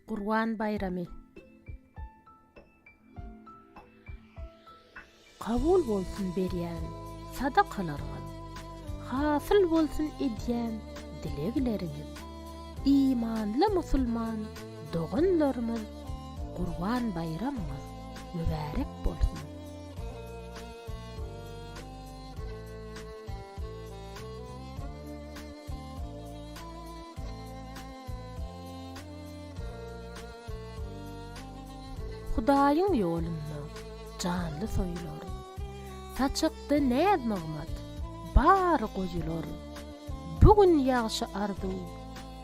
Qurban bayramy. Kabul bolsun berýän sadakalaryňyz, hasyl bolsun edýän dilekleriňiz. İmanly musulman dogunlarymyz, Qurban bayramyňyz mübarek bolsun. Hudaýyň ýolunda canly soýular, saçykdy näzmagmat, bar goýular. Bugün ýagşy arzu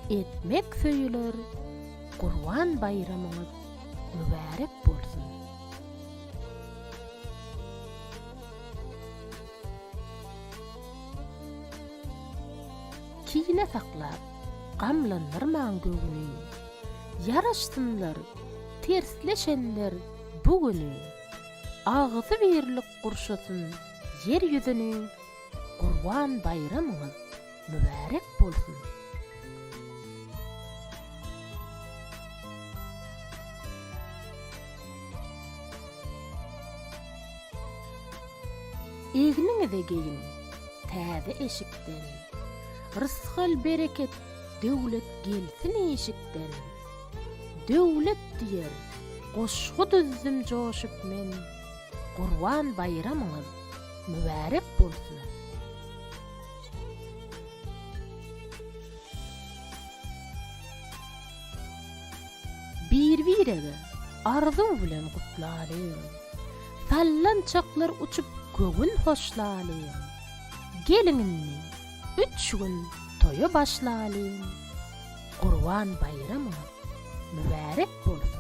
etmek söýüler, Qurban bayramyňyz mübarek bolsun. Kine saklap, gamlanyrman göwüni, yaraşsynlar, tersleşenler bugünü. Ağzı birlik gurşasın yer yüzünü, Qurban bayramyňyz mübarek bolsun. Egniňize geýin täze eşikden, rızkyl bereket, döwlet gelsin eşikden. Döwlet diýer, goşgu düzdüm joşup men, Qurban bayramyňyz mübarek bolsun. Bir-birege arzu bilen gutlalym, sallançaklar uçup gögün hoşlalym. Geliňini 3 gün toýa başlalym, Qurban bayramyňyz mübarek bolsun.